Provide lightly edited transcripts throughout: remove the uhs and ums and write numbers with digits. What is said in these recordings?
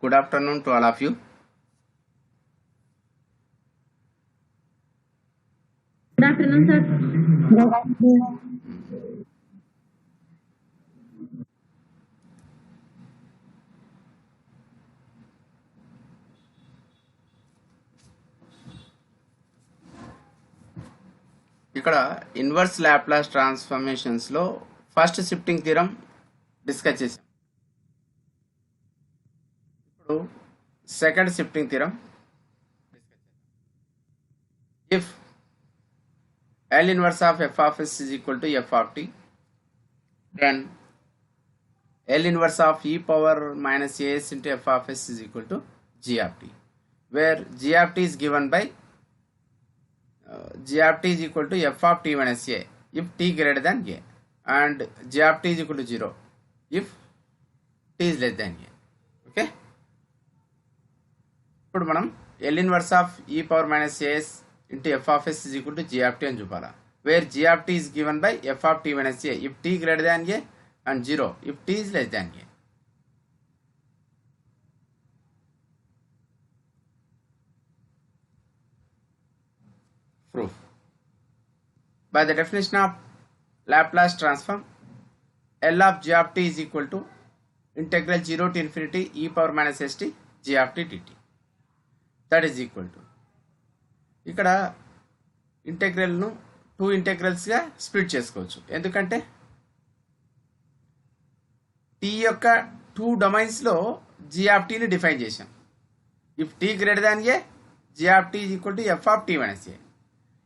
Good afternoon to all of you. Good afternoon, sir. ఇక్కడ inverse Laplace transformations లో first shifting theorem discuss చేసాం. ఇప్పుడు second shifting theorem if L inverse of f of s is equal to f of t, then L inverse of e power minus as into f of s is equal to g of t, where g of t is given by g of t is equal to f of t minus a if t greater than a, and g of t is equal to 0 if t is less than a. Okay, ఇప్పుడు మనం L inverse of e power minus as into f of s is equal to g of t అని చూపాలా, where g of t is given by f of t minus a if t greater than a and 0 if t is less than a. Proof. By the definition of Laplace transform, L of g of t is equal to integral 0 to infinity e power minus st g of t dt. That is equal to, ఇక్కడ ఇంటెగ్రల్ను 2 ఇంటెగ్రల్స్గా split చేసుకోవచ్చు. ఎందుకంటే T యొక్క 2 డొమైన్స్లో G of టీని define చేశాం. If tea greater than A G of tea is equal to F of tea minus A,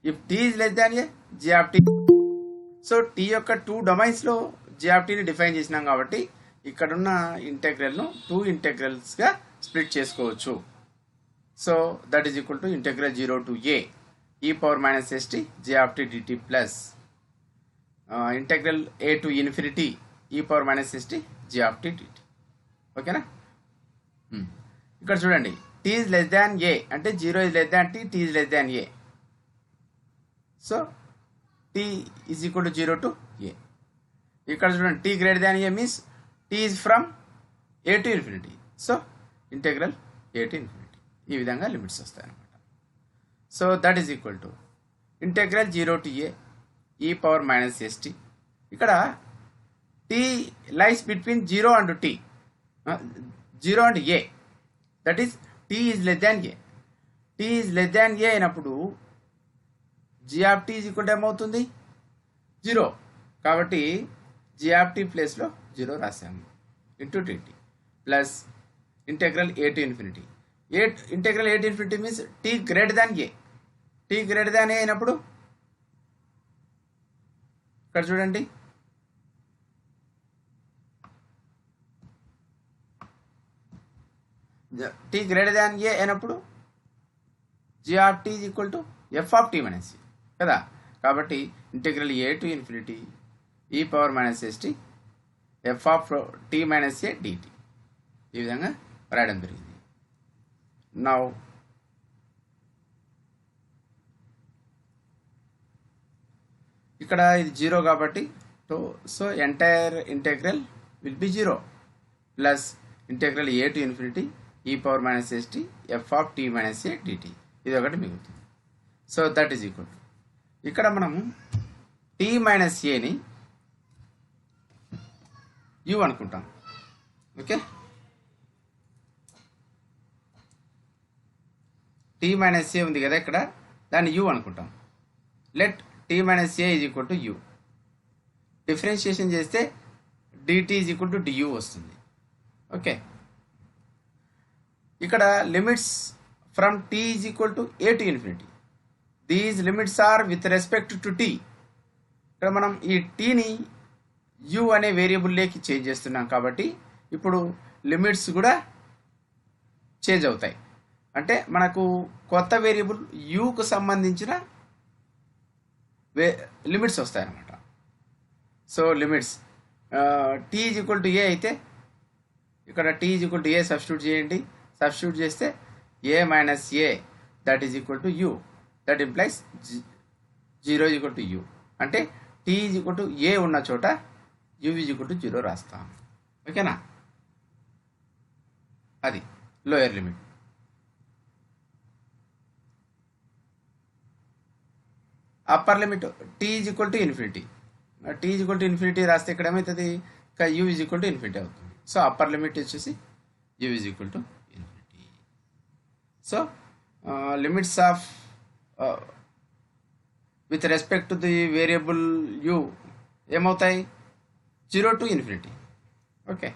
if tea is less than A G of T. So T యొక్క 2 డొమైన్స్లో G of టీని define చేసినాం కాబట్టి ఇక్కడున్న ఇంటెగ్రల్ను 2 ఇంటెగ్రల్స్గా split చేసుకోవచ్చు. So that is equal to integral 0 to a e power minus st g of t dt plus integral a to infinity e power minus st g of t dt. ఓకేనా? ఇక్కడ చూడండి, t is less than a అంటే 0 is less than t, t is less than a. So t is equal to 0 to a. ఇక్కడ చూడండి, t greater than a means t is from a to infinity. So integral a to infinity ఈ విధంగా limits వస్తాయి అన్నమాట. So that is equal to integral 0 to a e power minus s t. ఇక్కడ t lies between 0 and t, 0 and a, that is t is less than a. T is less than a అయినప్పుడు g of tea is equal to ఏమవుతుంది? 0. కాబట్టి g of t ప్లేస్లో 0 రాసాము into d t plus integral a to infinity. Integral a to infinity means t greater than a. T greater than a అయినప్పుడు ఇక్కడ చూడండి, t greater than a అయినప్పుడు g of tea is equal to F of tea minus a కదా. కాబట్టి integral a to infinity e power minus ST F of tea minus A d t ఈ విధంగా రాయడం జరిగింది. Now ఇక్కడ ఇది 0 కాబట్టి so entire integral will be 0 plus integral a to infinity e power minus ST F of tea minus A DT ఇది ఒకటి మిగులుతుంది. So that is equal to, ఇక్కడ మనము టీ మైనస్ ఏని యూ అనుకుంటాం. ఓకే, టీ మైనస్ ఏ ఉంది కదా ఇక్కడ, దాన్ని యూ అనుకుంటాం. Let T minus A is equal to U. Differentiation చేస్తే DT is equal to DU వస్తుంది. ఓకే, ఇక్కడ limits from T is equal to A to infinity. These limits are with respect to T. ఇక్కడ మనం ఈ టీని you అనే వేరియబుల్లోకి change చేస్తున్నాం కాబట్టి ఇప్పుడు లిమిట్స్ కూడా చేంజ్ అవుతాయి. అంటే మనకు కొత్త వేరియబుల్ యూకు సంబంధించిన లిమిట్స్ వస్తాయన్నమాట. So limits t is equal to a అయితే ఇక్కడ t is equal to a substitute చేయండి. సబ్స్టిట్యూట్ చేస్తే a minus a that is equal to u. That implies 0 is equal to u. అంటే t is equal to a ఉన్న చోట you is equal to 0 రాస్తాం. ఓకేనా? అది lower limit. Upper limit T is equal to infinity. T is equal to infinity రాస్తే ఇక్కడ ఏమవుతుంది, U is equal to infinity అవుతుంది. సో అప్పర్ లిమిట్ వచ్చేసి U is equal to infinity. So limits of with respect to the variable U ఏమవుతాయి, 0 to infinity. Okay,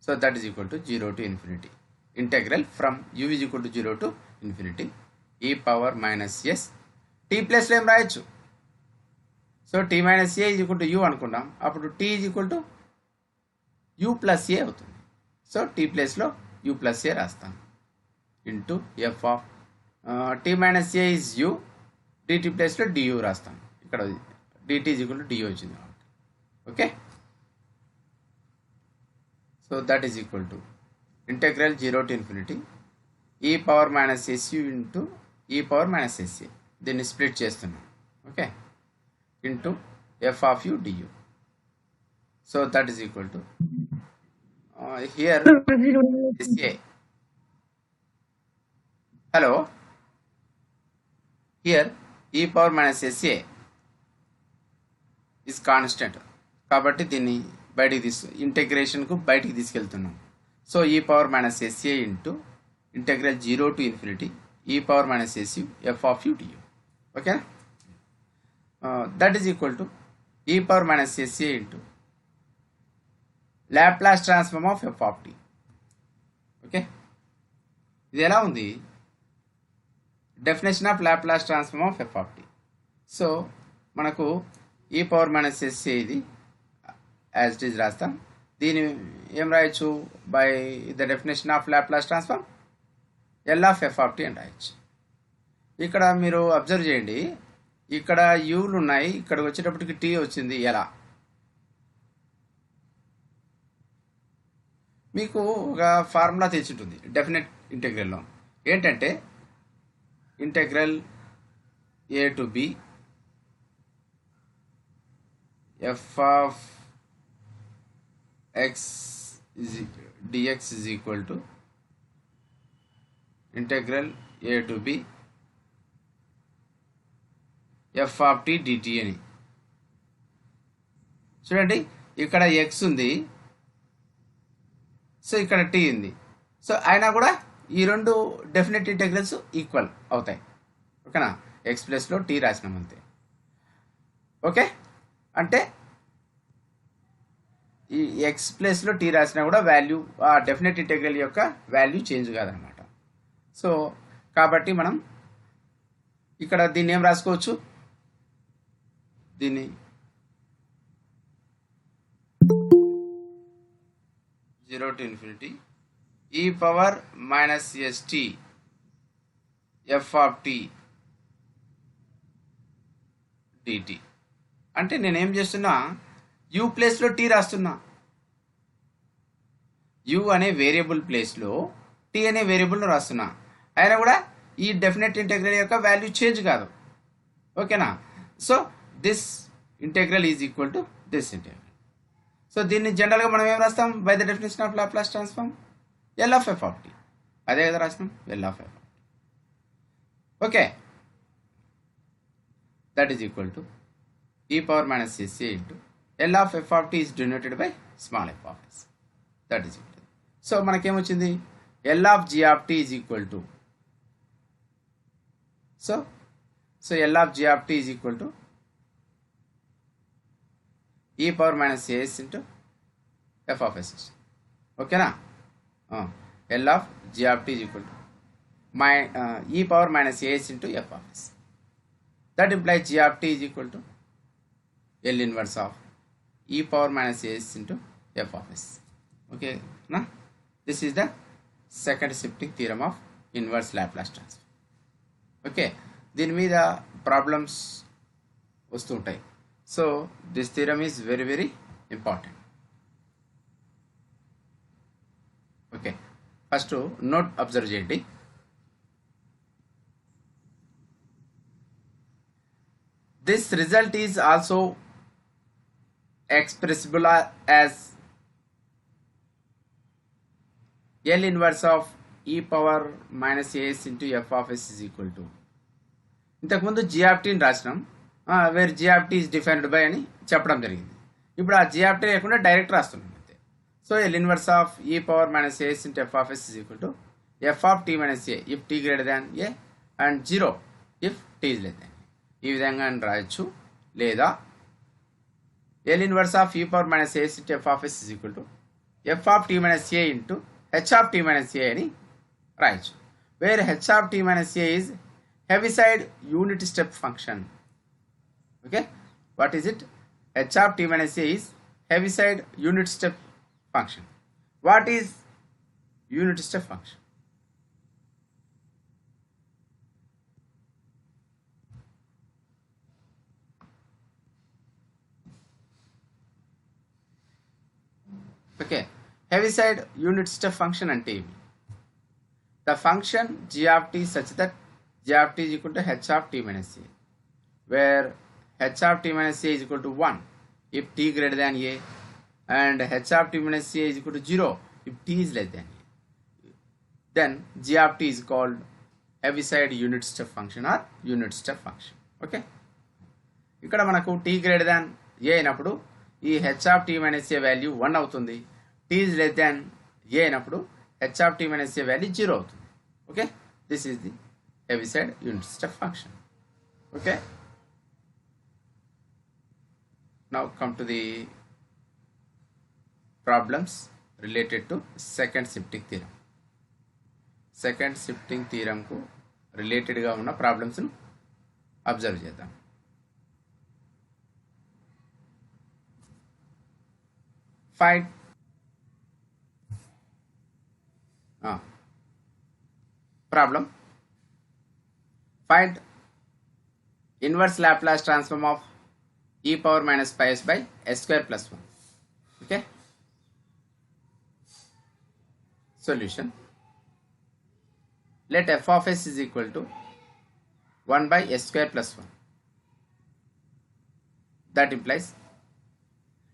so that is equal to 0 to infinity. Integral from U is equal to 0 to infinity e power minus yes. T ప్లస్లో ఏం రాయొచ్చు, so t minus A is equal to u అనుకున్నాం, అప్పుడు t is equal to u plus a అవుతుంది. So t ప్లస్లో u plus a రాస్తాం into F of tea minus A is u, d t ప్లస్లో d u రాస్తాం. ఇక్కడ d t is equal to d u వచ్చింది. Okay, so that is equal to integral 0 to infinity e power minus s u into e power minus s a. దీన్ని split చేస్తున్నాం. Okay, into F of u d u. So that is equal to here s a. Hello, here e power minus s a is constant కాబట్టి దీన్ని బయటికి ఇంటెగ్రేషన్కు బయటికి తీసుకెళ్తున్నాం. So e power minus s a into integral 0 to infinity e power minus s u f of u d u. ఓకేనా, that is equal to e power minus s a into Laplace transform of F of t. Okay, ఇది ఎలా ఉంది, definition of Laplace transform of F of T. So మనకు e power minus SA ఇది as it is రాస్తాం. దీన్ని ఏం రాయొచ్చు, by the definition of Laplace transform L of F of T అని రాయొచ్చు. ఇక్కడ మీరు అబ్జర్వ్ చేయండి, ఇక్కడ యూలు ఉన్నాయి, ఇక్కడికి వచ్చేటప్పటికి టీ వచ్చింది. ఎలా, మీకు ఒక ఫార్ములా తెచ్చుంటుంది డెఫినెట్ ఇంటెగ్రల్లో. ఏంటంటే integral a to b f of x dx is equal to integral a to b f of t dt అని చూడండి. ఇక్కడ x ఉంది, సో ఇక్కడ t ఉంది. సో అయినా కూడా ఈ రెండు డెఫినెట్ ఇంటెగ్రల్స్ ఈక్వల్ అవుతాయి. ఓకేనా, x ప్లస్లో t రాసినాం అంతే. ఓకే, అంటే ఈ ఎక్స్ ప్లేస్లో టీ రాసినా కూడా వాల్యూ ఆ డెఫినెట్ ఇంటెగ్రల్ యొక్క వాల్యూ చేంజ్ కాదనమాట. సో కాబట్టి మనం ఇక్కడ దీన్ని ఏం రాసుకోవచ్చు, దీన్ని 0 to infinity e power minus ST F of tea DT. అంటే నేనేం చేస్తున్నా, యూ ప్లేస్లో టీ రాస్తున్నా. యూ అనే వేరియబుల్ ప్లేస్లో టీ అనే వేరియబుల్ను రాస్తున్నా. అయినా కూడా ఈ డెఫినెట్ ఇంటెగ్రల్ యొక్క వాల్యూ చేంజ్ కాదు. ఓకేనా, so this integral is equal to this integral. సో దీన్ని జనరల్గా మనం ఏం రాస్తాం, by the definition of Laplace transform L of F of t. అదే కదా రాసినాం, L of F of t. Okay, that is equal to e power minus s a into L of f of t is denoted by small f of s. That is equal to. So మనకేమొచ్చింది, L of g of t is equal to. So L of g of t is equal to e power minus as into f of s. Okay na? L of g of t is equal to e power minus as into f of s. That implies g of t is equal to L inverse of e power minus as into f of s. Okay na, this is the second shifting theorem of inverse Laplace transform. Okay, దీని మీద problems వస్తూ ఉంటాయి. So this theorem is very very important. Okay, first note observe చేయండి. This result is also expressible as L inverse of e power minus as into f of s is equal to, ఇంతకుముందు g of t ని రాసినాం, wear g of t is defined by అని చెప్పడం జరిగింది. ఇప్పుడు ఆ g of t లేకుండా direct రాస్తున్నాం అంతే. So L inverse of e power minus as into f of s is equal to f of t minus a if t greater than a and 0 if t is less than a. ఈ విధంగా రాయొచ్చు. లేదా L inverse of e power minus as into f of s is equal to f of t minus a into h of t minus a అని రాయొచ్చు. Where h of t minus a is Heaviside unit step function. Okay, what is it? H of t minus a is Heaviside unit step function. What is unit step function? Okay, Heaviside unit step function ante the function g of t such that g of t is equal to h of t minus a, where h of t minus a is equal to 1 if t greater than a and h of t minus a is equal to 0 if t is less than a. Then g of t is called Heaviside unit step function or unit step function. Okay, ఇక్కడ మనకు t greater than a అయినప్పుడు ఈ h of t minus a value 1 అవుతుంది. t is less than a అయినప్పుడు h of t minus a value 0 అవుతుంది. Okay, this is the Heaviside unit step function. Okay, now come to the problems related to second shifting theorem. Second shifting theorem ku related ga unna problems nu observe చేద్దాం. Find problem. Find inverse Laplace transform of e power minus pi s by s square plus 1. Okay, solution. Let f of s is equal to 1 by s square plus 1. That implies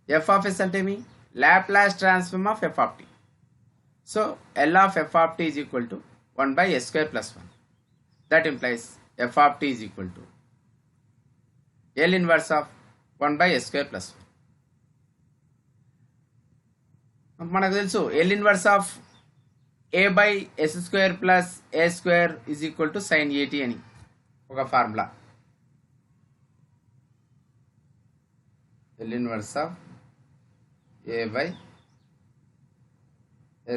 f of s ante me Laplace transform of f of t. So L of f of t is equal to 1 by s square plus 1. That implies f of t is equal to L inverse of 1 by s square plus 1. మనకు తెలుసు L inverse of a by s square plus a square is equal to sin at అని ఒక formula. L inverse of a by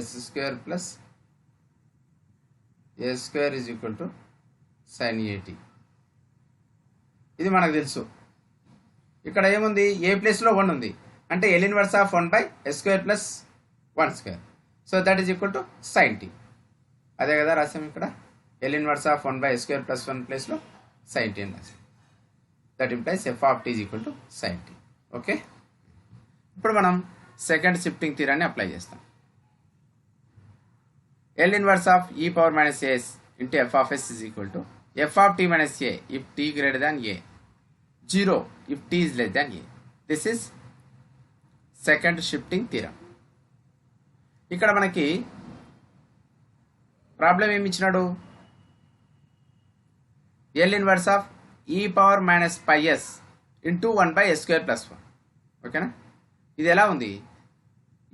s square plus a square is equal to sin at. ఇది మనకు తెలుసు. ఇక్కడ ఏముంది, ఏ ప్లేస్లో 1 ఉంది అంటే L inverse of 1 by s square plus 1 square. So that is equal to sin t. అదే కదా రాసాం ఇక్కడ, L inverse of 1 by s square plus 1 ప్లేస్లో sin t అని రాసాం. That implies f of t is equal to sin t. Okay, ఇప్పుడు మనం second shifting థియరాన్ని apply చేస్తాం. L inverse of e power minus as into f of s is equal to f of t minus a if t greater than a, 0 if t is less than a. This is second shifting theorem. ఇక్కడ మనకి problem ఏమి ఇచ్చినాడు, L inverse of e power minus pi s into 1 by s square plus 1. ఓకేనా, ఇది ఎలా ఉంది,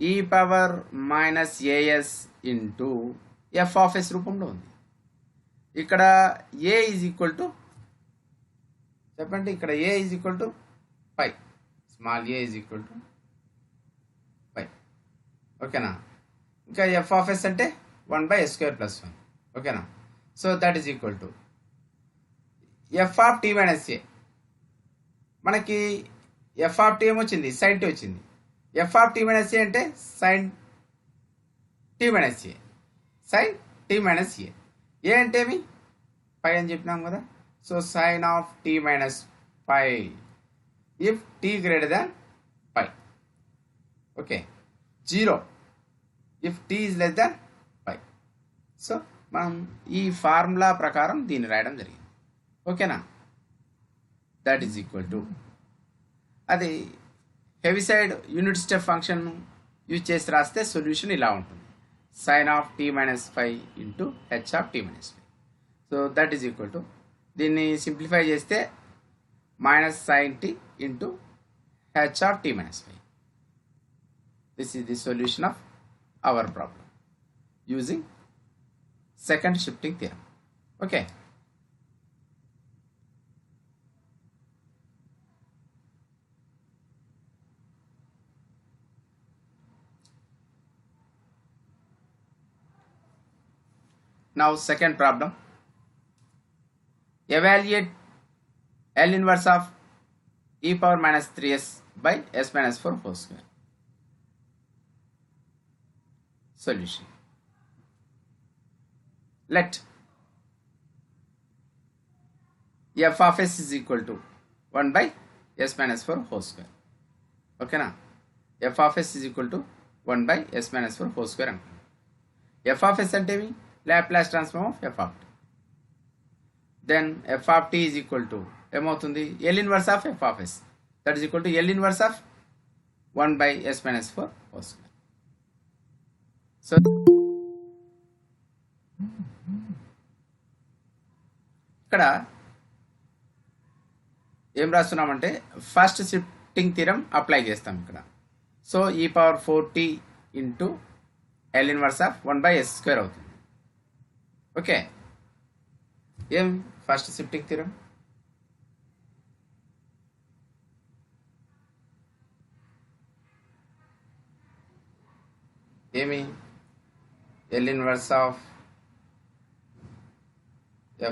e power minus as into F of S రూపంలో ఉంది. ఇక్కడ ఏ ఈజ్ ఈక్వల్ టు చెప్పండి, ఇక్కడ A is equal to pi, small A is equal to pi. ఓకేనా, ఇంకా ఎఫ్ ఆఫ్ ఎస్ అంటే 1 by s స్క్వేర్ ప్లస్ 1. ఓకేనా, so that is equal to F of tea minus a. మనకి f of t ఏమొచ్చింది, sine t వచ్చింది. F of tea minus a అంటే sine t minus a, sine t minus a. A అంటే ఏమి, pi అని చెప్పినాం కదా. So sine of tea minus pi if tea greater than pi. Okay, 0 if tea is less than pi. So మనం ఈ formula ప్రకారం దీన్ని రాయడం జరిగింది. ఓకేనా, దట్ ఈజ్ ఈక్వల్ టు, అది Heaviside unit step function use చేసి రాస్తే సొల్యూషన్ ఇలా ఉంటుంది. sin of t minus 5 into h of t minus 5. So that is equal to, దీన్ని సింప్లిఫై చేస్తే minus sin t into h of t minus 5. This is the solution of our problem using second shifting theorem. Okay. Now second problem. Evaluate L inverse of e power minus 3s by s minus 4 whole square. Solution. Let f of s is equal to 1 by s minus 4 whole square. Okay na? f of s is equal to 1 by s minus 4 whole square. F of s ante mi Laplace transform of f of t. Then f of t is equal to ఏమవుతుంది L inverse of f of s, that is equal to L inverse of 1 by s minus 4 whole square. So ఇక్కడ ఏం రాస్తున్నామంటే first shifting theorem apply చేస్తాం ఇక్కడ. So e power 4t into L inverse of 1 by s square అవుతుంది. Okay, ఏం first shifting theorem? ఏమి L inverse of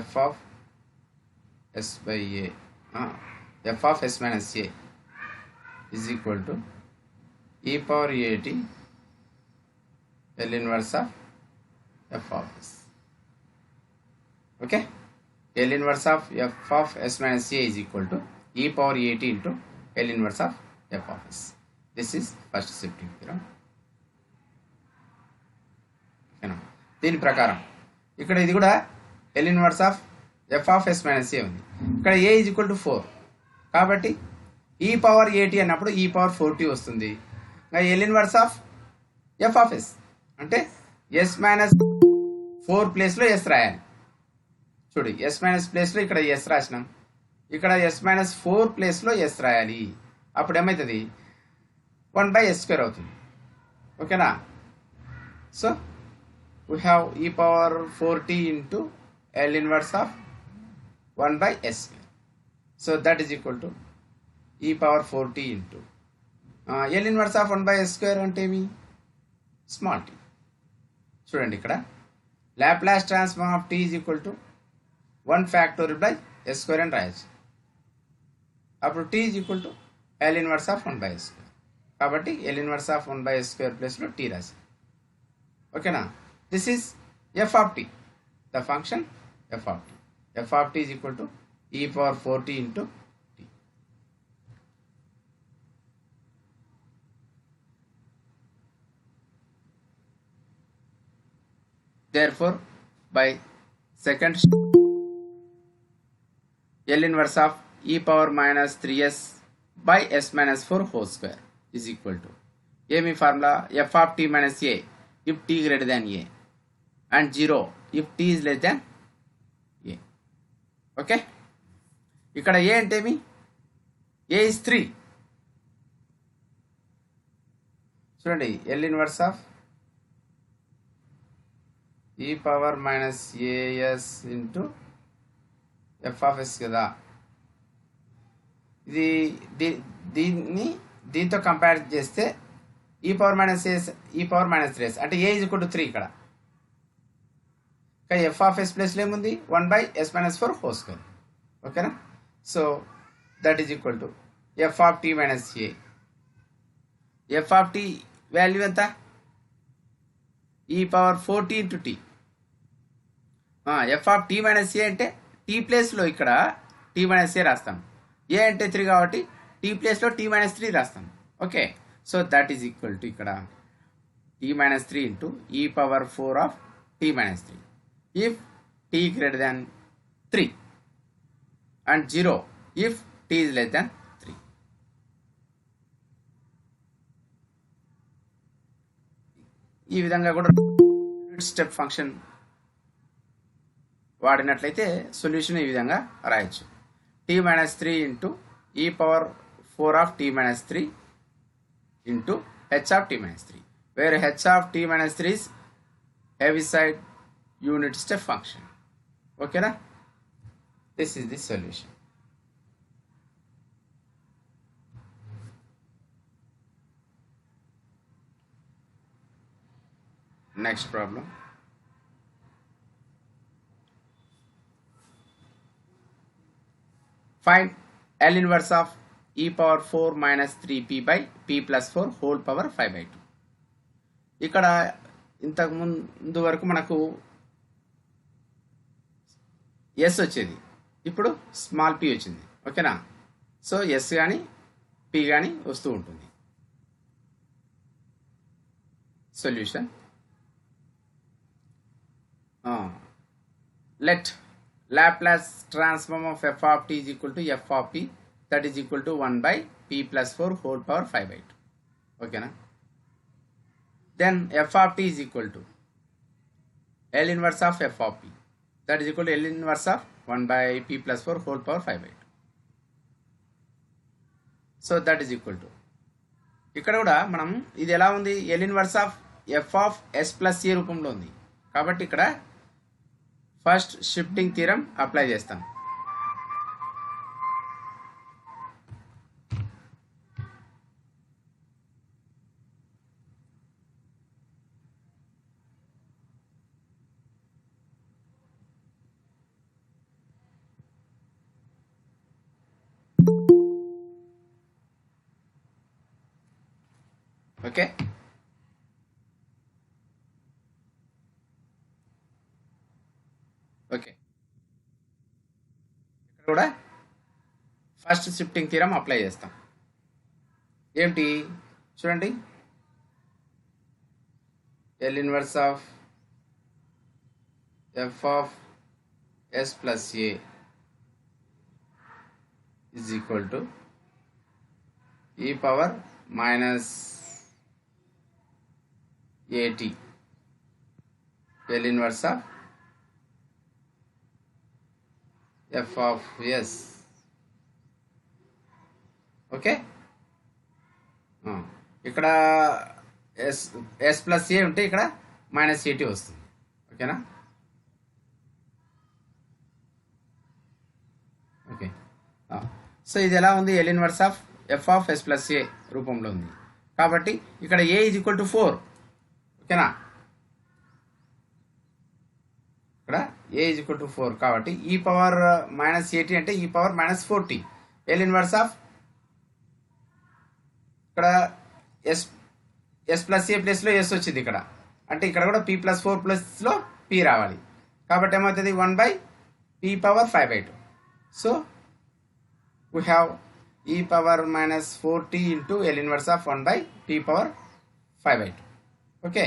f of s by a, f of s minus a is equal to e power at L inverse of f of s. Okay, L inverse of f of s minus a is equal to e power at into L inverse of f of s. This is first shifting theorem. దీని ప్రకారం ఇక్కడ ఇది కూడా L inverse of f of s minus a ఉంది. ఇక్కడ a is equal to 4 కాబట్టి e power at అన్నప్పుడు e power 4t వస్తుంది. L inverse of f of s అంటే s మైనస్ 4 ప్లేస్లో s రాయాలి. చూడు, s మైనస్ ప్లేస్లో ఇక్కడ s రాసినాం, ఇక్కడ s మైనస్ 4 ప్లేస్లో s రాయాలి. అప్పుడు ఏమవుతుంది 1 by s స్క్వేర్ అవుతుంది. ఓకేనా? So we have e power 4t into L inverse of 1 by s square. So that is equal to e power 4t into L inverse of 1 by s square అంటే ఏమి? Small t. చూడండి, ఇక్కడ Laplace transform of t is equal to 1 factorial by s square అని రాయొచ్చు. అప్పుడు t is equal to L inverse of 1 by s square. కాబట్టి L inverse of 1 by s square ప్లేస్లో t రాసి. ఓకేనా? This is f of t, the function f of t. F of t is equal to e power 4t into t. Therefore, by second L inverse of e power minus 3s by s minus 4 whole square is equal to ఏమి formula? f of t minus a if t greater than a and 0 if t is less than a. Okay, ఇక్కడ a అంటే ఏమి? a is 3. చూడండి, L inverse of e power minus as into f of s కదా. ఇది దీంతో compare చేస్తే e power minus s e power minus 3s అంటే a is equal to 3. ఇక్కడ f of s ప్లేస్లో ఏముంది? 1 by s minus 4 whole square. ఓకేనా? So that is equal to f of t minus a. f of t value ఎంత? e power 4t into t. f of t minus a అంటే t ప్లేస్లో ఇక్కడ t minus a రాస్తాం. a అంటే 3 కాబట్టి t ప్లేస్లో t minus 3 రాస్తాం. Okay, so that is equal to ఇక్కడ t minus 3 into e power 4 of t minus 3 if t greater than 3 and 0 if t is less than 3. ఈ విధంగా కూడా unit step function వాడినట్లయితే solution ఈ విధంగా రాయొచ్చు. t-3 into e⁴ into h(t-3), where h(t-3) is Heaviside unit step function. Okay na? This is the solution. Next problem. Find L inverse of e⁴ minus 3p by p plus 4 whole power 5/2. ఇక్కడ ఇంతకు ముందు వరకు మనకు yes వచ్చేది, ఇప్పుడు small P వచ్చింది. ఓకేనా? So yes కానీ పి కానీ వస్తూ ఉంటుంది. Solution let Laplace transform of f of t is equal to f of p, that is equal to 1 by p plus 4 whole power 5/2. Okay na? Then f of t is equal to L inverse of f of p, that is equal to L inverse of 1 by p plus 4 whole power 5/2. So that is equal to, ఇక్కడ కూడా మనం ఇది ఎలా ఉంది, L inverse of f of s plus a రూపంలో ఉంది. కాబట్టి ఇక్కడ ఫస్ట్ షిఫ్టింగ్ థీరం అప్లై చేస్తాం. ఓకే, ఓకే, ఇక్కడ కూడా ఫస్ట్ షిఫ్టింగ్ థీరం అప్లై చేస్తాం. ఏమిటి చూడండి, L inverse of f of s plus a is equal to e power minus at, L inverse of f of s. Okay, ఇక్కడ s plus ఏ ఉంటే ఇక్కడ minus ఏటీ వస్తుంది. ఓకేనా? ఓకే, సో ఇది ఎలా ఉంది, L inverse of f of s plus a రూపంలో ఉంది. కాబట్టి ఇక్కడ a ఈజ్ ఈక్వల్ టు 4. ఓకేనా? ఇక్కడ a ఈజ్ ఈక్వల్ టు 4 కాబట్టి e పవర్ మైనస్ ఏటీ అంటే e power minus 4t. L inverse of ఇక్కడ ఎస్ ప్లస్ ఏ ప్లస్లో ఎస్ వచ్చింది ఇక్కడ, అంటే ఇక్కడ కూడా p ప్లస్ 4 ప్లస్లో p రావాలి. కాబట్టి ఏమవుతుంది, 1 by p power 5/2. So we have e power minus 4t into L inverse of 1 by p power 5/2. Okay,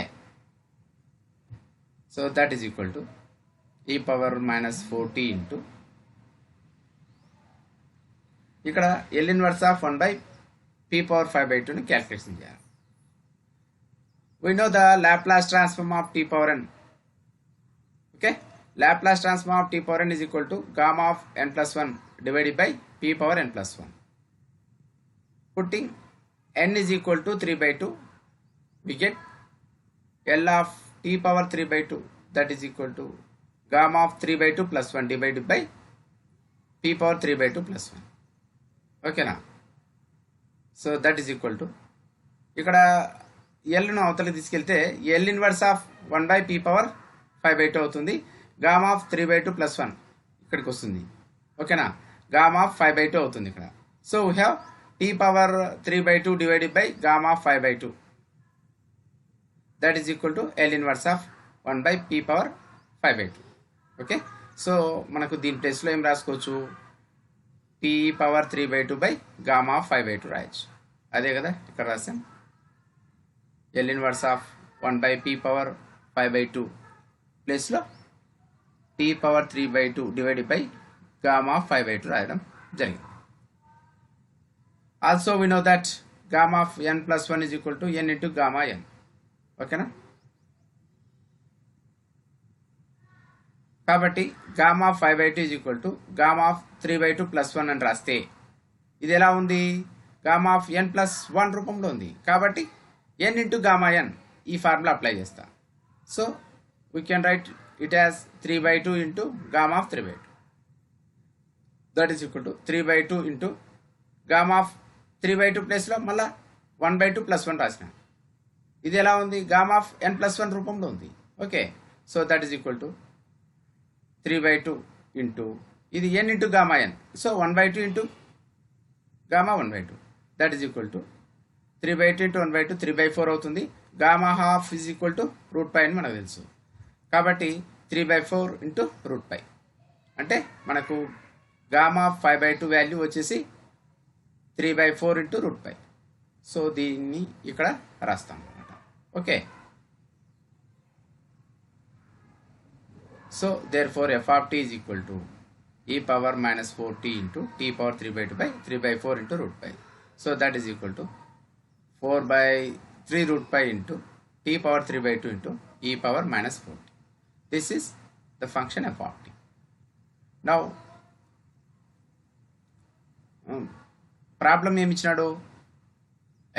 so that is equal to e power minus 4t into ఇక్కడ L inverse of 1 by p power 5/2ని calculation చేయాలి. We know the Laplace transform of t power n. Okay, Laplace transform of t power n is equal to gamma of n plus 1 divided by p power n plus 1. Putting n is equal to 3/2, we get L of t power 3/2, that is equal to gamma of 3/2 plus 1 divided by p power 3/2 plus 1. Okay na? So that is equal to, ఇక్కడ ఎల్ను అవతలకి తీసుకెళ్తే L inverse of 1 by p power 5/2 అవుతుంది. Gamma of 3/2 plus 1 ఇక్కడికి వస్తుంది. ఓకేనా? Gamma of 5/2 అవుతుంది ఇక్కడ. So we have t power 3/2 divided by gamma of 5/2, that is equal to L inverse of 1 by p power 5/2. Okay, so మనకు దీని ప్లేస్లో ఏం రాసుకోవచ్చు, t power 3/2 by gamma of 5/2 రాయొచ్చు. అదే కదా ఇక్కడ రాసాం, L inverse of 1 by p power 5/2 ప్లేస్లో t power 3/2 divided by gamma of 5/2 రాయడం జరిగింది. Also we know that gamma of n plus 1 is equal to n into gamma n. ఓకేనా? కాబట్టి gamma of 5/2 is equal to gamma of 3/2 plus 1 అని రాస్తే ఇది ఎలా ఉంది? గామా ఆఫ్ n ప్లస్ 1 రూపంలో ఉంది. కాబట్టి n ఇంటూ గామా n ఈ ఫార్ములా అప్లై చేస్తా. So we can write it as 3/2 into gamma of 3/2. That is equal to 3/2 into gamma of 3/2 ప్లేస్లో మళ్ళీ 1/2 ప్లస్ 1 రాసిన. ఇది ఎలా ఉంది? గామా ఆఫ్ n ప్లస్ 1 రూపంలో ఉంది. Okay, so that is equal to 3/2 into ఇది n ఇంటూ గామా n. సో 1/2 into gamma 1/2 that is equal to 3/2 into 1/2 3/4 అవుతుంది. Gamma half is equal to √π అని మనకు తెలుసు. కాబట్టి 3/4 ఇంటూ √π అంటే మనకు గామా 5/2 వాల్యూ వచ్చేసి 3/4 ఇంటూ √π. సో దీన్ని ఇక్కడ రాస్తాం అన్నమాట. Okay, so therefore f of t is equal to e power minus 4t into t power 3/2 by 3/4 into √π. So that is equal to 4/3 √π into t power 3/2 into e power minus 4t. This is the function f of t. Now problem ఏమి ఇచ్చినాడు?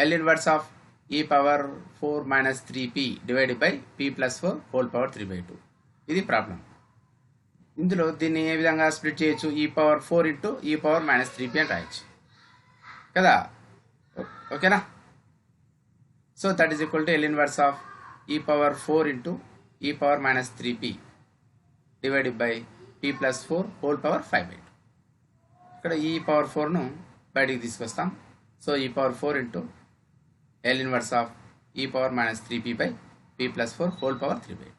L inverse of e power 4 minus 3p divided by p plus 4 whole power 3/2. ఇది problem. ఇందులో దీన్ని ఏ విధంగా split చేయొచ్చు? e power 4 into e power minus 3p అని రాయొచ్చు కదా. ఓకేనా? So that is equal to L inverse of e power 4 into e power minus 3p divided by p plus 4 whole power 5/2. ఇక్కడ e పవర్ 4ను బయటికి తీసుకొస్తాం. So e power 4 into L inverse of e power minus 3p by p plus 4 whole power 3/2.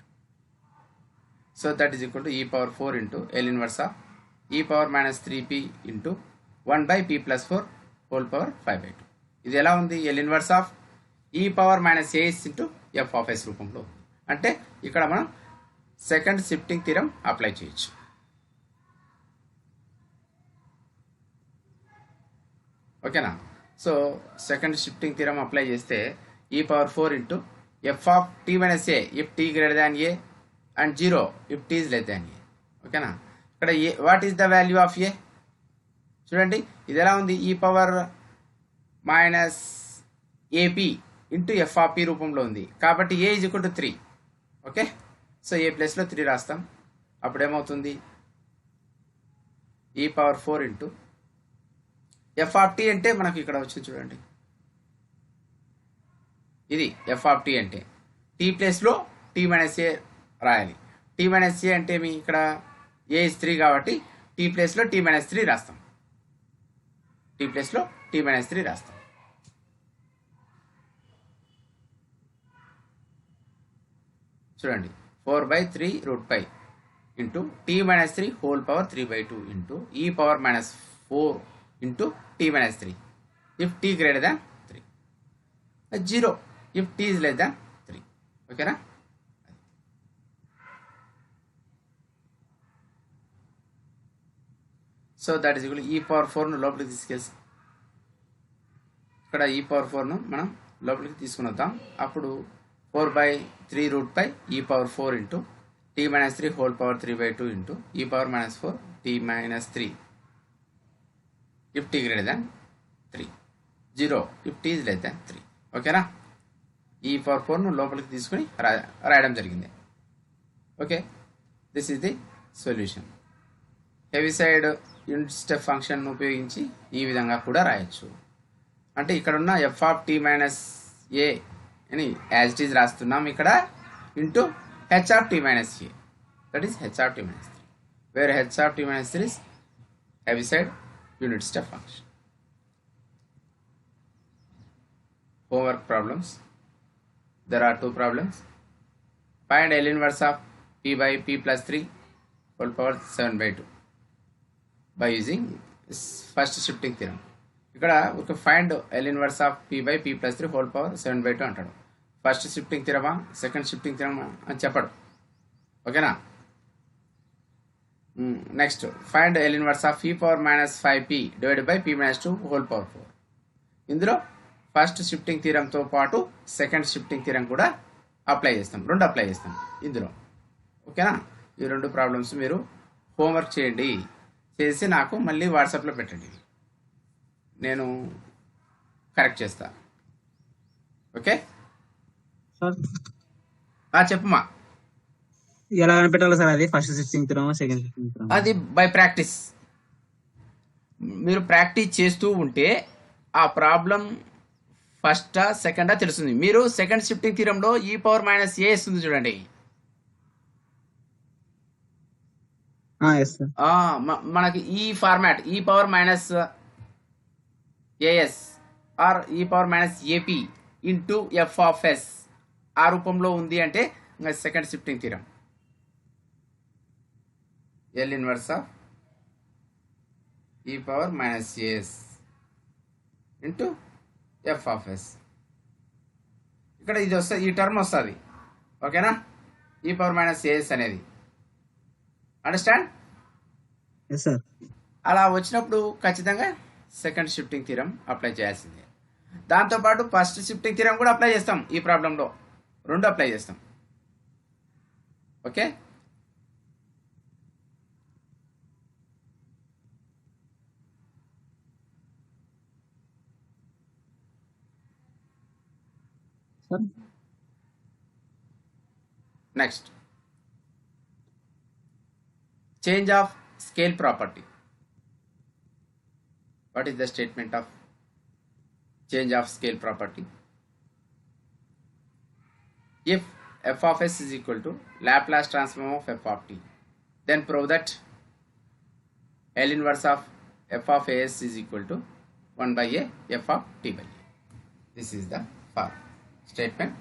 So that is equal to e power 4 into L inverse of e power minus 3p into 1 by p plus 4 whole power 5/2. ఇది ఎలా ఉంది? L inverse of e power minus as into f of s రూపంలో. అంటే ఇక్కడ మనం second shifting theorem apply చేయొచ్చు. ఓకేనా? So second shifting theorem apply చేస్తే e power 4 into f of t minus a if t greater than a and 0 if t is less than a. ఓకేనా? ఇక్కడ what is the value of a? చూడండి ఇది ఎలా ఉంది? E power minus a p into F of p రూపంలో ఉంది. కాబట్టి a is equal to 3. Okay, so a ప్లేస్లో 3 రాస్తాం. అప్పుడు ఏమవుతుంది? E power 4 into F of t అంటే మనకు ఇక్కడ వచ్చింది చూడండి. ఇది ఎఫ్ ఆఫ్ టీ అంటే టీ ప్లేస్లో టీ మైనస్ ఏ రాయాలి. టీ మైనస్ ఏ అంటే మీ ఇక్కడ ఏ ఇస్ 3 కాబట్టి టీ ప్లేస్లో టీ మైనస్ 3 రాస్తాం. టీ ప్లేస్లో టీ మైనస్ 3 రాస్తాం. చూడండి 4/3 √π into t minus 3 whole power 3/2 into e power minus 4 into t minus 3 if tea greater than 3. 0 if t is less than 3. ఓకేనా? So that is equal e power 4ను లోపలికి తీసుకెళ్తాం. ఇక్కడ ఈ పవర్ 4ను మనం లోపలికి తీసుకుని వద్దాం. అప్పుడు 4/3 √π e power 4 into t minus 3 whole power 3/2 into e power minus 4 t minus 3 if tea greater than 3. 0 if t is less than 3. ఓకేనా? ఈ పవర్ 4ను లోపలికి తీసుకుని రాయడం జరిగింది. Okay, this is the solution. Heaviside unit step function ఉపయోగించి ఈ విధంగా కూడా రాయొచ్చు. అంటే ఇక్కడ ఉన్న f of tea minus a అని యాజ్ ఇట్ ఈజ్ రాస్తున్నాం ఇక్కడ into H of tea minus a, that is h of tea minus 3, where h of tea minus 3 is Heaviside unit step function. Homework problems. There are 2 problems. Find L inverse of p by p plus 3 whole power 7/2 by using first shifting theorem. ఇక్కడ ఒక find L inverse of p by p plus 3 whole power 7/2 అంటాడు. First shifting థియరమా second shifting థియరమా అని చెప్పడు. ఓకేనా? Next find L inverse of p power minus 5p divided by p minus 2 whole power 4. ఇందులో first shifting థియరంతో పాటు second shifting theorem కూడా apply చేస్తాం, 2 apply చేస్తాం ఇందులో. ఓకేనా? ఈ 2 ప్రాబ్లమ్స్ మీరు హోంవర్క్ చేయండి, చేసి నాకు మళ్ళీ వాట్సాప్లో పెట్టండి, నేను కరెక్ట్ చేస్తాను. ఓకే సార్ చెప్పుమా. ఎలా కనిపెట్టాలి సార్? అది first shifting theorem, second shifting theorem? అది బై ప్రాక్టీస్. మీరు ప్రాక్టీస్ చేస్తూ ఉంటే ఆ ప్రాబ్లం ఫస్టా సెకండా తెలుస్తుంది. మీరు సెకండ్ షిఫ్టింగ్ థియరంలో e⁻a ఉంది చూడండి. Yes sir. మనకి ఈ format e⁻as or e⁻ap into f of s ఆ రూపంలో ఉంది అంటే second shifting theorem. L inverse of e⁻as into f of s. ఇక్కడ ఇది వస్తుంది, ఈ టర్మ్ వస్తుంది. ఓకేనా? e⁻as అనేది. అండర్స్టాండ్? Yes sir. అలా వచ్చినప్పుడు ఖచ్చితంగా సెకండ్ షిఫ్టింగ్ థియరం అప్లై చేయాల్సిందే. దాంతోపాటు ఫస్ట్ షిఫ్టింగ్ థియరం కూడా అప్లై చేస్తాం. ఈ ప్రాబ్లంలో 2 అప్లై చేస్తాం. Okay? Sir next, change of scale property. What is the statement of change of scale property? If f of s is equal to Laplace transform of f of t, then prove that L inverse of f of as is equal to 1 by a f of t by a. This is the statement.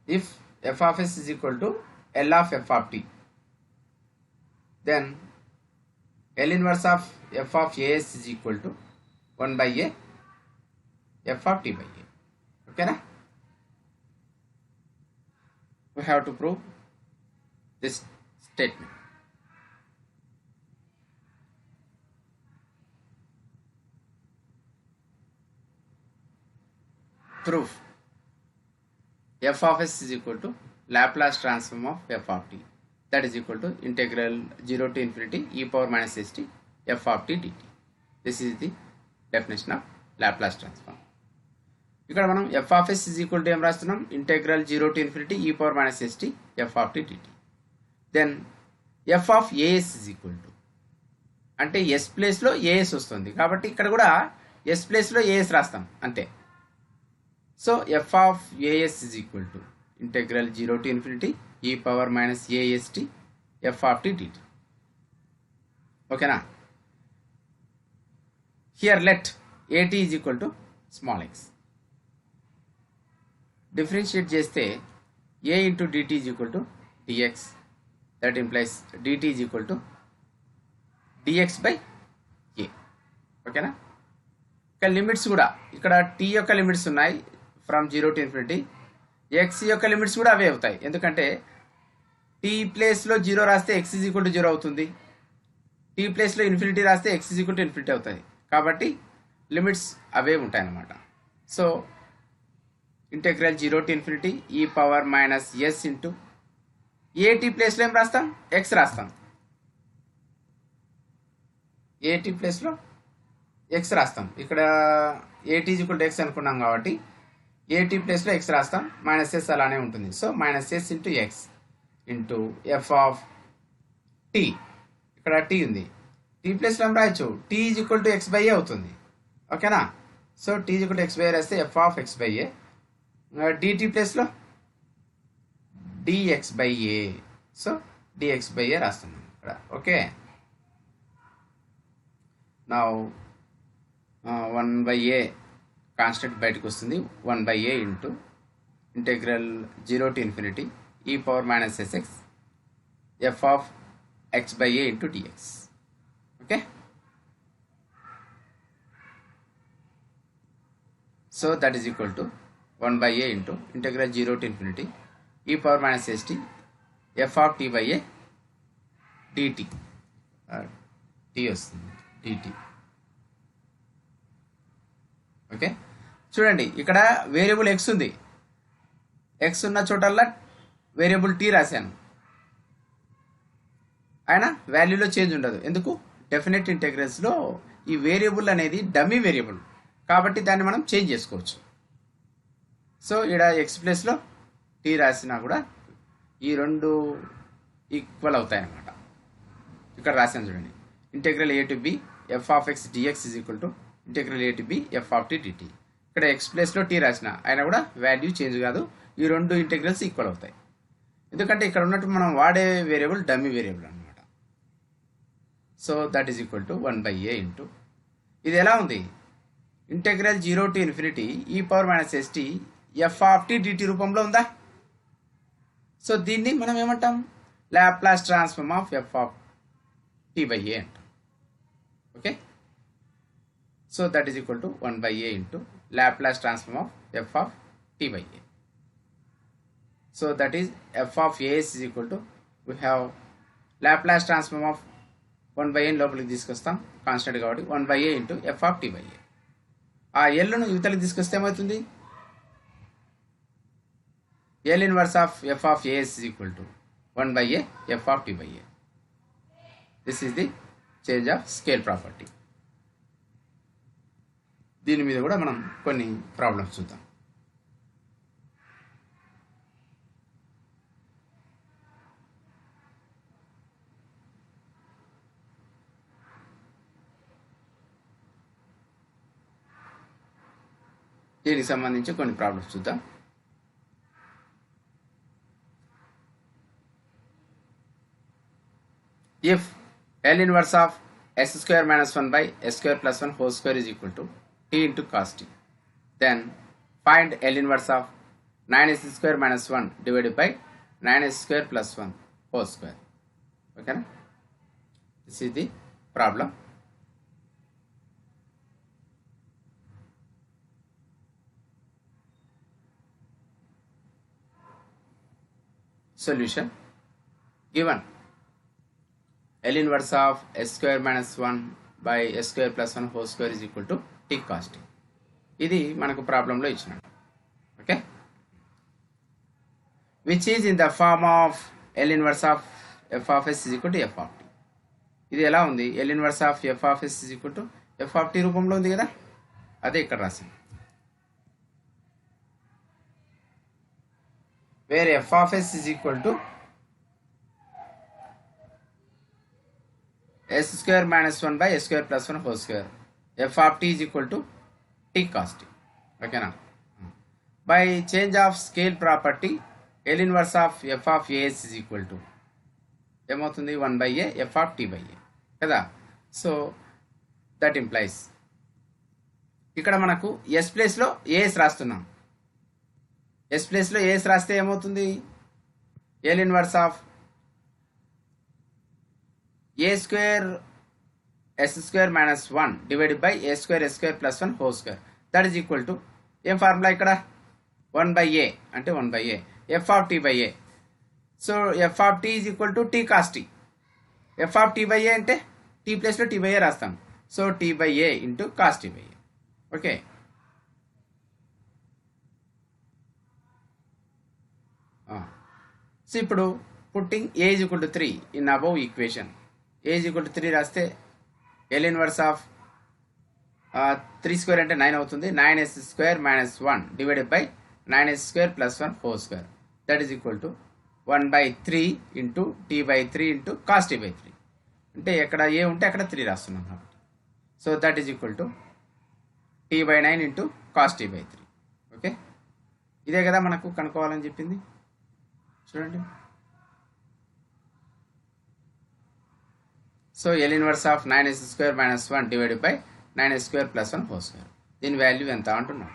If f of s is equal to L of f of t, then L inverse of f of as is equal to 1 by a f of t by a. Okay na? We have to prove this statement. Proof. F of s is equal to Laplace transform of f of t, that is equal to integral 0 to infinity e⁻st f of t dt. This is the definition of Laplace transform. ఇక్కడ మనం f of s is equal to ఏం రాస్తున్నాం? ఇంటెగ్రల్ 0 to infinity e⁻st f of t dt. Then f of as is equal to, అంటే s ప్లేస్లో as వస్తుంది కాబట్టి ఇక్కడ కూడా s ప్లేస్లో as రాస్తాం అంతే. So f of as is equal to integral 0 to infinity e⁻ast f of t dt. Okay na? Here let at is equal to small x. Differentiate చేస్తే a into dt is equal to dx. That implies dt is equal to dx by a. ఓకేనా? ఇక limits కూడా ఇక్కడ t యొక్క limits ఉన్నాయి from 0 to infinity. x యొక్క limits కూడా అవే అవుతాయి, ఎందుకంటే t ప్లేస్లో 0 రాస్తే x is equal to 0 అవుతుంది, t ప్లేస్లో ఇన్ఫినిటీ రాస్తే x is equal to infinity అవుతుంది. కాబట్టి లిమిట్స్ అవే ఉంటాయి అన్నమాట. So integral 0 to infinity e⁻s into at ప్లేస్లో ఏం రాస్తాం? x రాస్తాం. at ప్లేస్లో x రాస్తాం. ఇక్కడ at is equal to x అనుకున్నాం కాబట్టి at ప్లేస్లో x రాస్తాం, -s అలానే ఉంటుంది. So -s into x into f of t, ఇక్కడ t ఉంది, t ప్లేస్లో ఏం రాయొచ్చు? t is equal to x by a అవుతుంది. ఓకేనా? So t is equal to x by a రాస్తే f of x by a, dt ప్లేస్లో dx by a, so dx by a రాస్తున్నాం ఇక్కడ. ఓకే, నా 1 బై a కాన్స్టెంట్ బయటకు వస్తుంది, 1 by a into integral 0 to infinity e⁻sx f of x by a into dx. Okay, so that is equal to 1 by a into integral 0 to infinity e⁻st f of t by a dt. t వస్తుంది dt. Okay, చూడండి ఇక్కడ variable X ఉంది, X ఉన్న చోటల్లా variable tea రాశాను, అయినా వాల్యూలో change ఉండదు. ఎందుకు? Definite ఇంటెగ్రల్స్లో ఈ వేరియబుల్ అనేది డమ్మీ వేరియబుల్ కాబట్టి దాన్ని మనం చేంజ్ చేసుకోవచ్చు. సో ఇక్కడ ఎక్స్ ప్లేస్లో టీ రాసినా కూడా ఈ రెండు ఈక్వల్ అవుతాయి అన్నమాట. ఇక్కడ రాశాను చూడండి, integral a to b f of x dx is equal to integral a to b f of tea dt. ఇక్కడ ఎక్స్ ప్లేస్లో టీ రాసిన అయినా కూడా వాల్యూ చేంజ్ కాదు, ఈ రెండు ఇంటెగ్రల్స్ ఈక్వల్ అవుతాయి. ఎందుకంటే ఇక్కడ ఉన్నట్టు మనం వాడే వేరియబుల్ డమ్మీ వేరియబుల్ అనమాట. So that is equal to 1/a into ఇది ఎలా ఉంది, integral 0 to infinity e power minus ST F of tea d t రూపంలో ఉందా. సో దీన్ని మనం ఏమంటాం, Laplace transform of F of t by a అంటాం. Okay, so that is equal to 1/a into Laplace transform of F of t by a. So that is f of a s is equal to we have Laplace transform of 1/a లోపలికి తీసుకొస్తాం constant కాబట్టి 1/a into F of t by a. ఆ ఎల్ను యువతలకి తీసుకొస్తే ఏమవుతుంది, L inverse of F of a s is equal to 1/a f of t by a. This is the change of scale property. దీని మీద కూడా మనం కొన్ని ప్రాబ్లమ్స్ చూద్దాం. దీనికి సంబంధించి కొన్ని ప్రాబ్లమ్స్ చూద్దాం. If L inverse of s square minus 1 by s square plus 1 whole square is equal to t into cos t, then find L inverse of 9s square minus 1 divided by 9s square plus 1 whole square. Okay, this is the problem. Solution given L inverse of s square minus 1 by s square plus 1 whole square is equal to t cos t. ఇది మనకు ప్రాబ్లంలో ఇచ్చినాడు. Okay, which is in the form of L inverse of f of s is equal to f of t. ఇది ఎలా ఉంది, L inverse of f of s is equal to f of t రూపంలో ఉంది కదా, అదే ఇక్కడ రాసింది. where f of s is equal to s square minus 1 by s square plus 1 whole square. f of t is equal to t cos t. Okay na? By change of scale property, L inverse of f of as is equal to ఏమవుతుంది 1/a f of t by a కదా. So that implies ఇక్కడ మనకు s ప్లేస్లో as రాస్తున్నాం. s ప్లేస్లో as రాస్తే ఏమవుతుంది, L inverse of a square s square minus 1 divided by a square s square plus 1 whole square, that is equal to ఏం formula ఇక్కడ 1/a అంటే 1/a f of t by a. So f of t is equal to t cos t. f of t by a అంటే t ప్లేస్లో t by a రాస్తాం. So t by a into cos t by a. Okay, so ఇప్పుడు putting a is equal to 3 in above equation, a is equal to 3 రాస్తే L inverse of 3 square అంటే 9 అవుతుంది. 9s square minus 1 divided by 9s square plus 1 whole square, that is equal to 1/3 into t by 3 into cos t by 3. అంటే ఎక్కడ ఏ ఉంటే అక్కడ 3 రాస్తున్నాం కాబట్టి. So that is equal to t by 9 into cos t by 3. Okay, ఇదే కదా మనకు కనుక్కోవాలని చెప్పింది. చూడండి, so L inverse of 9s square minus 1 divided by 9s square plus 1 whole square, దీని వాల్యూ ఎంత అంటున్నాం.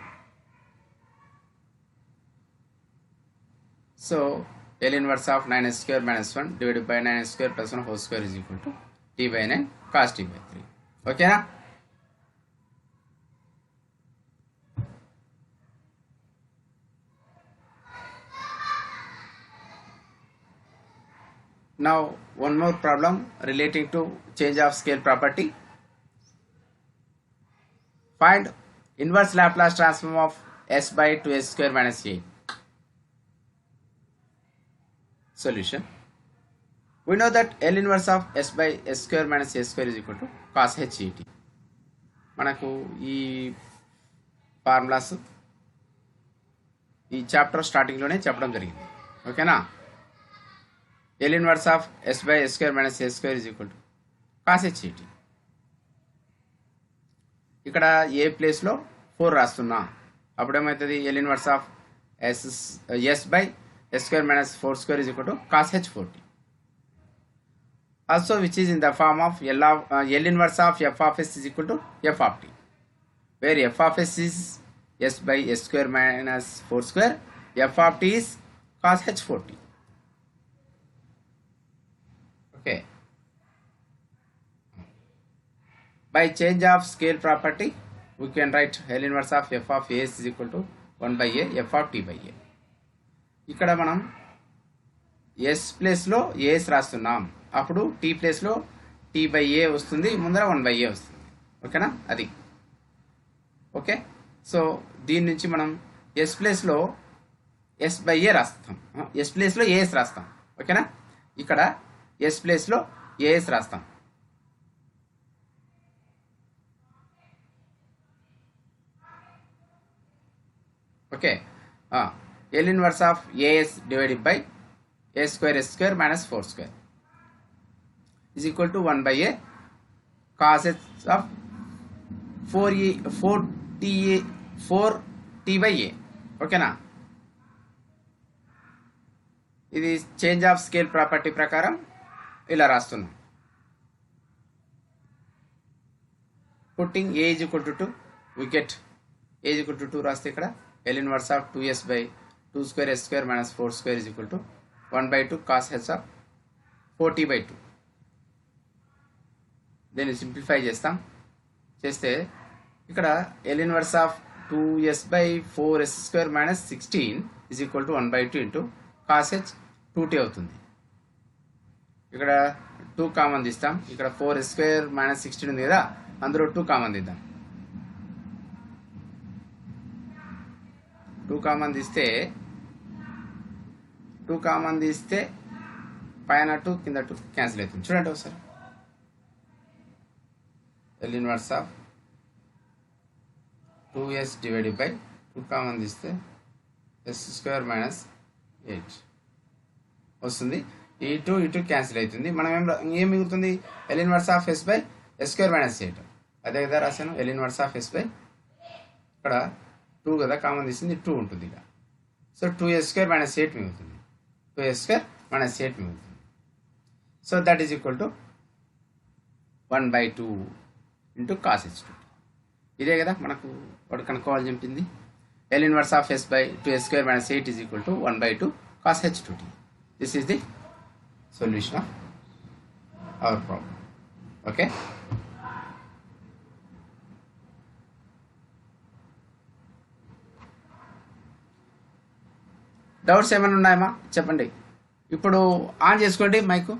So L inverse of 9s square minus 1 divided by 9s square plus 1 whole square is equal to t by 9 cos t by 3. ఓకేనా? Now one more problem relating to change of scale property. Find Inverse Laplace transform of s by 2s square minus a. Solution. We know that L inverse of s by s square minus a square is equal to cos h et. మనకు ఈ formulas ఈ chapter స్టార్టింగ్లోనే చెప్పడం జరిగింది. ఓకేనా? L inverse of s by s square minus a square is equal to cos h et. ఇక్కడ ఏ ప్లేస్లో 4 రాస్తున్నా అప్పుడు ఏమవుతుంది? L inverse of s by s square minus 4 square is equal to cos h 4t. Also which is in the form of L inverse of f of s is equal to f of t, where f of s is s by s square minus 4 square, f of t is cos h 4t. Okay. By change of scale property, we can write L inverse of f of a is equal to 1 by a f of t by a. ఇక్కడ మనం s ప్లేస్లో as రాస్తున్నాం, అప్పుడు t ప్లేస్లో t by a వస్తుంది, ముందర 1 by a వస్తుంది. ఓకేనా? అది ఓకే. సో దీని నుంచి మనం s ప్లేస్లో s by a రాస్తాం, s ప్లేస్లో as రాస్తాం. ఓకేనా? ఇక్కడ s ప్లేస్లో as రాస్తాం. Okay. L inverse of as divided by a square minus 4 square is equal to 1 by a cos h of 4t by a. ఓకేనా? ఇది చేంజ్ ఆఫ్ స్కేల్ ప్రాపర్టీ ప్రకారం ఇలా రాస్తున్నాం. Putting a is equal to 2, we get a is equal to 2 రాస్తే ఇక్కడ L inverse of 2s by 2 square s square minus 4 square is equal to 1 by 2 cos h of 4t by 2. దీన్ని simplify చేస్తే ఇక్కడ L inverse of 2s by 4s square minus 16 is equal to 1 by 2 into cos h 2t అవుతుంది. ఇక్కడ 2 common తీస్తాం, ఇక్కడ 4s square minus 16 ఉంది కదా, అందులో 2 కామన్ తీద్దాం. 2 కామన్ తీస్తే పైన 2 కింద 2 క్యాన్సిల్ అవుతుంది. చూడండి ఒకసారి. L inverse of 2s divided by 2 common తీస్తే s square minus 8 వస్తుంది. ఈ 2 క్యాన్సిల్ అవుతుంది. మనం ఏం మిగులుతుంది? L inverse of s by s square minus 8. అదే కదా రాశాను. L inverse of s by ఇక్కడ 2 కదా, కామన్ తీసింది 2 ఉంటుంది ఇక. సో 2s square minus 8 మిగులుతుంది. 2s square minus 8 మిగులుతుంది. So that is equal to 1 by 2 into cos h 2t. ఇదే కదా మనకు వాడు కనుక్కోవాలని చెప్పింది. L inverse of s by 2s square minus 8 is equal to 1 by 2 cos h 2t. This is the solution of our problem. Okay. Doubts ఏమైనా ఉన్నాయమ్మా? చెప్పండి. ఇప్పుడు on చేసుకోండి మైకు.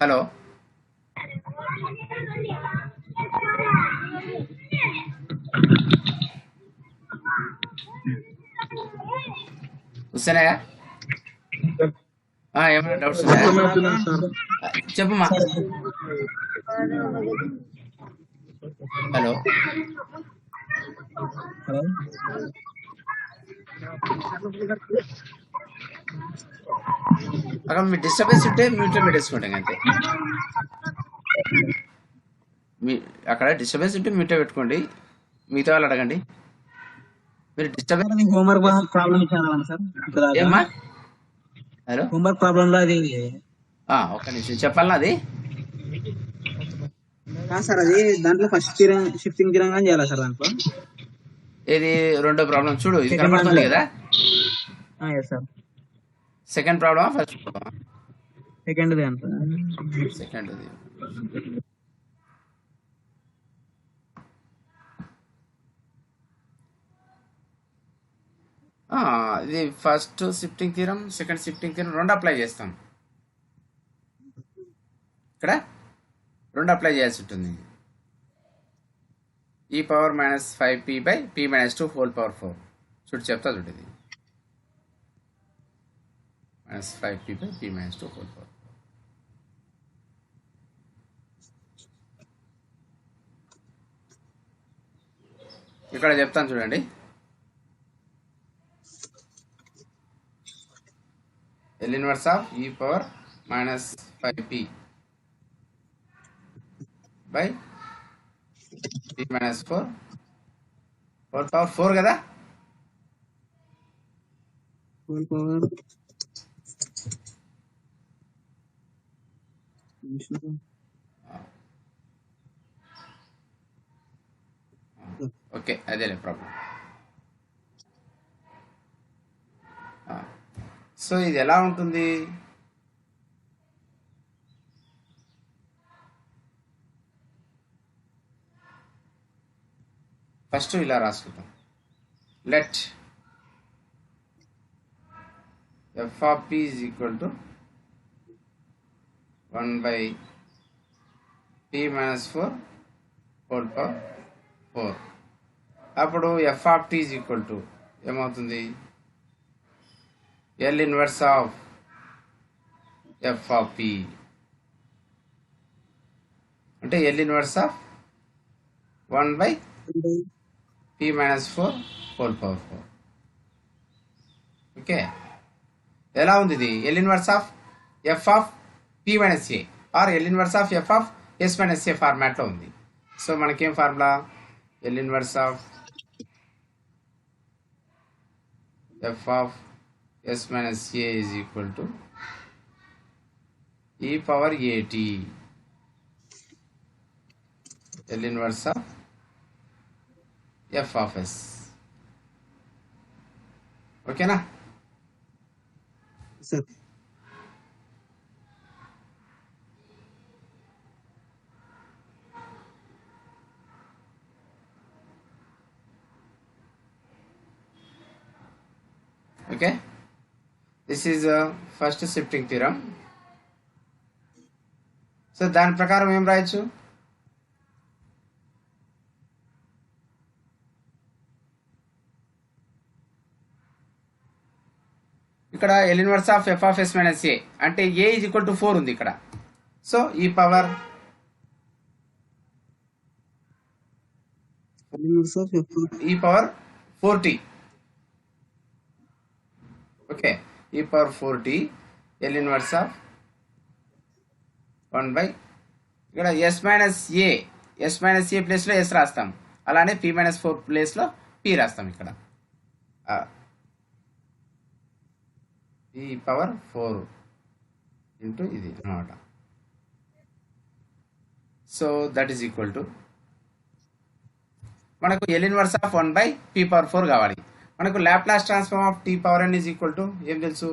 హలో, వస్తున్నాయా? ఏమైనా డౌట్స్ ఉన్నాయా? చెప్పమ్మా. హలో, అక్కడ మీ డిస్టర్బెన్స్ ఉంటే మ్యూట్లో పెట్టేసుకుంటాం అంతే. మీ అక్కడ డిస్టర్బెన్స్ ఉంటే మ్యూట్లో పెట్టుకోండి, మిగతా వాళ్ళు అడగండి. మీరు డిస్టర్బెన్స్ హోంవర్క్ ప్రాబ్లం ఇచ్చాను సార్. ఏమ్మా? హలో, హోంవర్క్ ప్రాబ్లం లో అది ఒక్క నిమిషం చెప్పాలా? అది సార్ అది దాంట్లో ఫస్ట్ షిఫ్టింగ్ తిరంగా చేయాలా సార్ దాంట్లో? ఇది రెండో ప్రాబ్లం చూడు, ఇది కనబడుతుంది కదా. సార్ సెకండ్ ప్రాబ్లమా ఫస్ట్ ప్రాబ్లమా? సెకండ్ ఇది first shifting theorem, second shifting theorem రెండు అప్లై చేస్తాం. ఇక్కడ రెండు అప్లై చేయాల్సి ఉంటుంది. ఈ power minus 5p by p minus 2 whole power 4. చూడు చెప్తా చూడు ఇది minus 5p by p minus 2 whole power 4. ఇక్కడ చెప్తాను చూడండి. L inverse of e power minus 5p by p minus 4 whole power 4 కదా. హోల్ పవర్ ఓకే అదేలే ప్రాబ్లం. సో ఇది ఎలా ఉంటుంది? ఫస్ట్ ఇలా రాసుకుంటాం. Let f of p is equal to 1 by p minus 4 whole power 4. అప్పుడు f of t is equal to ఏమవుతుంది? L inverse of f of p అంటే L inverse of 1 by p minus 4 whole power 4. Okay, ఎలా ఉంది ఇది? L inverse of f of p minus a or L inverse of f of s minus a ఫార్మాట్లో ఉంది. So మనకేం formula? L inverse of f of s minus a is equal to e power at L inverse of f of s. ఓకేనా? Sir Okay, this is first shifting theorem. So దాని ప్రకారం ఏం రాయొచ్చు? ఇక్కడ L inverse of f of s minus a అంటే a is equal to 4 ఉంది ఇక్కడ. So e power ఈ పవర్ 4t. ఓకే, ఈ power 4t L inverse of 1 by ఇక్కడ s మైనస్ ఏ ప్లేస్లో s రాస్తాం. అలానే p మైనస్ 4 ప్లేస్లో p రాస్తాం. ఇక్కడ ఈ పవర్ 4 ఇంటూ ఇది అన్నమాట. So that is equal to మనకు L inverse of 1 by p power 4 కావాలి. మనకు Laplace transform of t power n is equal to ఏం తెలుసు?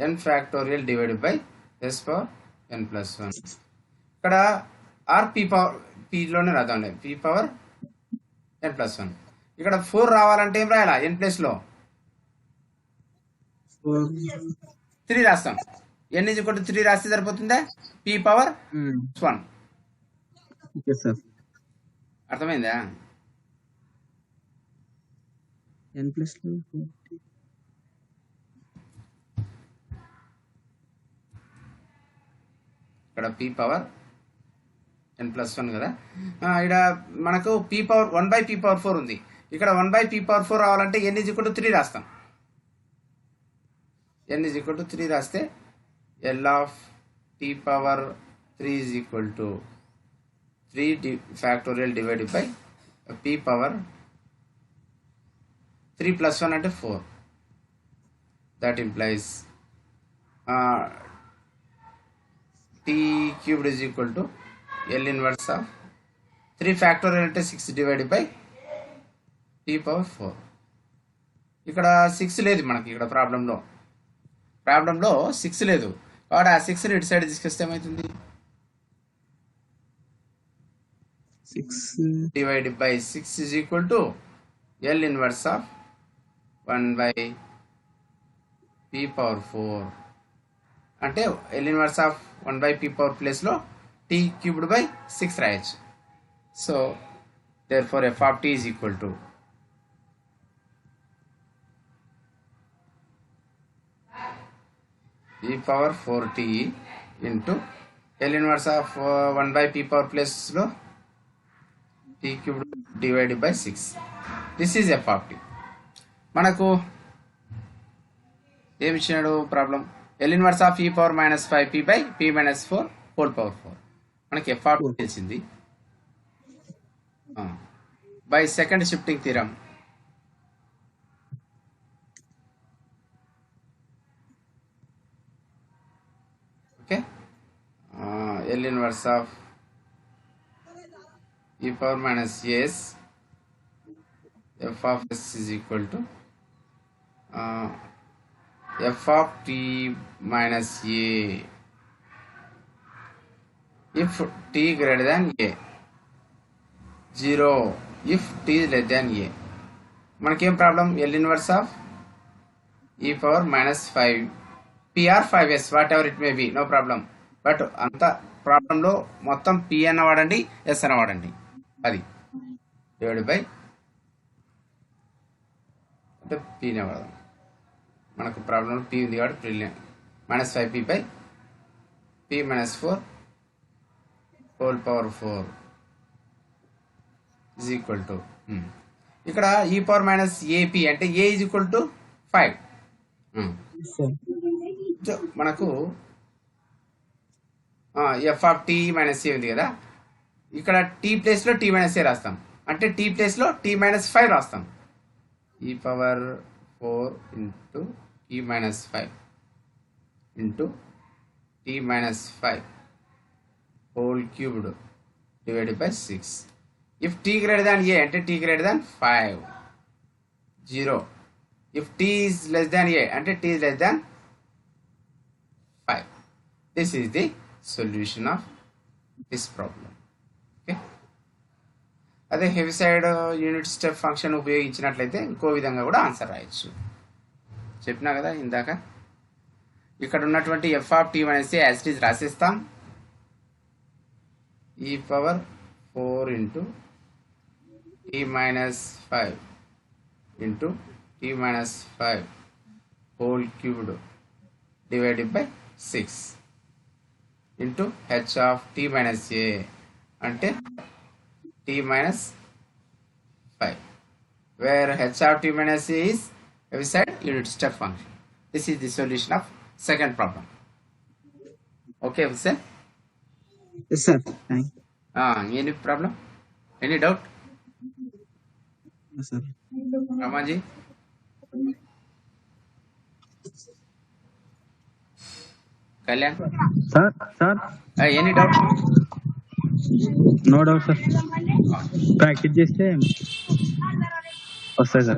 n factorial divided by s power n plus 1. ఇక్కడ ఆర్ p పవర్ pలోనే రాద్దాండి, p power n plus 1. ఇక్కడ 4 రావాలంటే ఏం రాయాలా? n ప్లేస్లో 3 రాస్తాం. n ఈజ్ ఈక్వల్ టు 3 రాస్తే సరిపోతుందా? p power 1. Okay sir. అర్థమైందా? n ప్లస్ ఇక్కడ p పవర్ n ప్లస్ 1 కదా. ఇక్కడ మనకు p power 1 by p power 4 ఉంది. ఇక్కడ 1 బై p పవర్ 4 రావాలంటే n ఈజ్ ఈక్వల్ టు 3 రాస్తాం. n ఈజ్ ఈక్వల్ టు 3 రాస్తే L of t power 3 is equal to 3 factorial divided by p power 3 plus 1 అంటే 4. That implies t cubed is equal to L inverse of 3 factorial అంటే 6 divided by p power 4. ఇక్కడ 6 లేదు మనకి. ఇక్కడ ప్రాబ్లంలో 6 లేదు కాబట్టి ఆ 6ని ఇటు సైడ్ తీసుకొస్తే ఏమవుతుంది? 6 divided by 6 is equal to L inverse of 1 by p power 4 అంటే L inverse of 1/p power ప్లేస్లో t క్యూబ్డ్ బై 6 రాయొచ్చు. So therefore f of t is equal to e power 4t into L inverse of 1/p power ప్లేస్లో t cubed divided by 6. This is f of t. మనకు ఏమి ఇచ్చినాడు problem? L inverse of e power minus 5p by p minus 4 whole power 4. మనకి f of t తెలిసింది by second shifting theorem. Okay, L inverse of e power minus s f of s is equal to f of t minus a if t greater than a, 0 if t is less than a. మనకేం problem? L inverse of e power minus 5 p or 5s whatever it may be, no problem. But అంత ప్రాబ్లంలో మొత్తం p అన్న వాడండి, s అన్న వాడండి, అది divide by అంటే పీనే వాడదాం. మనకు ప్రాబ్లంలో p ఉంది కాబట్టి minus 5p by p minus 4 whole power 4 is equal to ఇక్కడ e పవర్ మైనస్ ఏపీ అంటే a ఈజ్ ఈక్వల్ టు 5. మనకు f of t minus A ఉంది కదా, ఇక్కడ t ప్లేస్లో t మైనస్ ఏ రాస్తాం, అంటే t ప్లేస్లో t మైనస్ 5 రాస్తాం. e power 4 into t minus 5 into t minus 5 whole cubed divided by 6. If t greater than a అంటే t greater than 5, 0. If t is less than a అంటే t is less than 5. This is the solution of this problem. Okay, అదే Heaviside unit step function ఉపయోగించినట్లయితే ఇంకో విధంగా కూడా answer రాయొచ్చు. చెప్పినా కదా ఇందాక. ఇక్కడ ఉన్నటువంటి f ఆఫ్ t అనేసి యాజ్ ఇట్ ఈజ్ రాసేస్తాం. e power 4 into t minus 5 into t minus 5 whole cubed divided by 6 into h of t minus a అంటే t minus 5, where h of t minus a is heaviside unit step function. This is the solution of second problem. Okay, Hussein? Yes, sir. Thank you. Any problem? Any doubt? Yes, sir. Ramanji? Kalyan? Sir, Any doubt? no doubt, sir. Practice చేస్తే వస్తాయి sir.